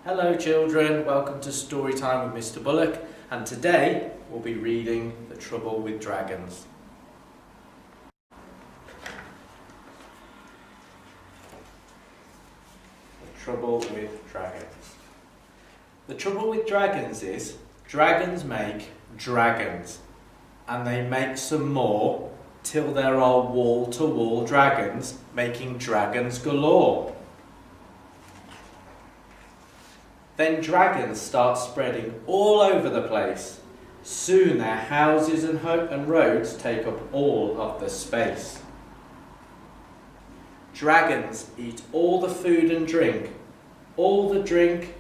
Hello children, welcome to Storytime with Mr. Bullock, and today we'll be reading The Trouble with Dragons. The Trouble with Dragons. The trouble with dragons is, dragons make dragons, and they make some more till there are wall-to-wall dragons making dragons galore. Then dragons start spreading all over the place. Soon their houses and roads take up all of the space. Dragons eat all the food and drink, all the drink,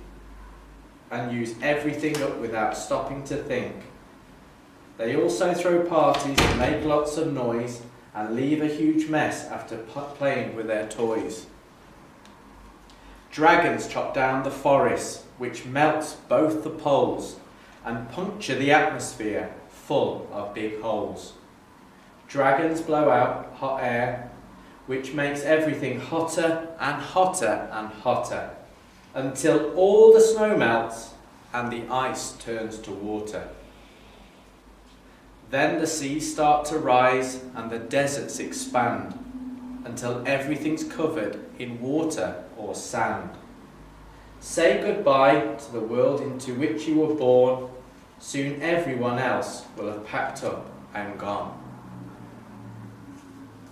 and use everything up without stopping to think. They also throw parties and make lots of noise and leave a huge mess after playing with their toys. Dragons chop down the forest, which melts both the poles, and puncture the atmosphere full of big holes. Dragons blow out hot air, which makes everything hotter and hotter and hotter, until all the snow melts and the ice turns to water. Then the seas start to rise and the deserts expand, until everything's covered in water or sand. Say goodbye to the world into which you were born. Soon everyone else will have packed up and gone.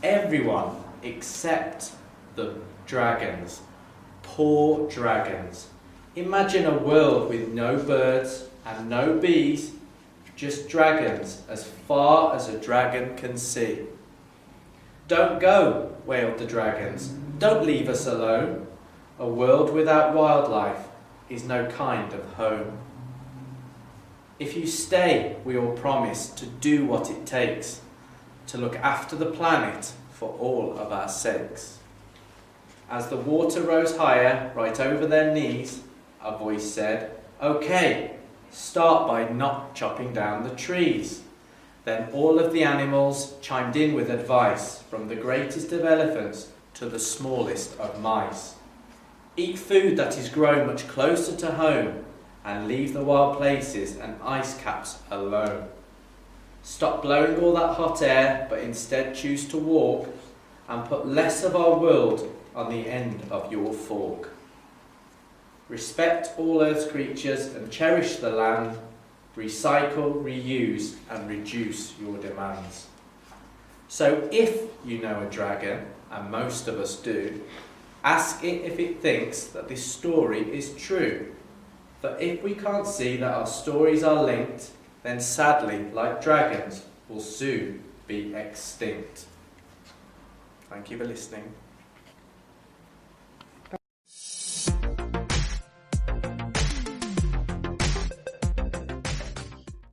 Everyone except the dragons. Poor dragons. Imagine a world with no birds and no bees, just dragons as far as a dragon can see. Don't go, wailed the dragons. Don't leave us alone. A world without wildlife is no kind of home. If you stay, we all promise to do what it takes to look after the planet for all of our sakes. As the water rose higher, right over their knees, a voice said, "Okay, start by not chopping down the trees." Then all of the animals chimed in with advice, from the greatest of elephants to the smallest of mice. Eat food that is grown much closer to home, and leave the wild places and ice caps alone. Stop blowing all that hot air, but instead choose to walk, and put less of our world on the end of your fork. Respect all Earth's creatures and cherish the land. Recycle, reuse, and reduce your demands. So if you know a dragon, and most of us do, ask it if it thinks that this story is true. For if we can't see that our stories are linked, then sadly, like dragons, we'll soon be extinct. Thank you for listening.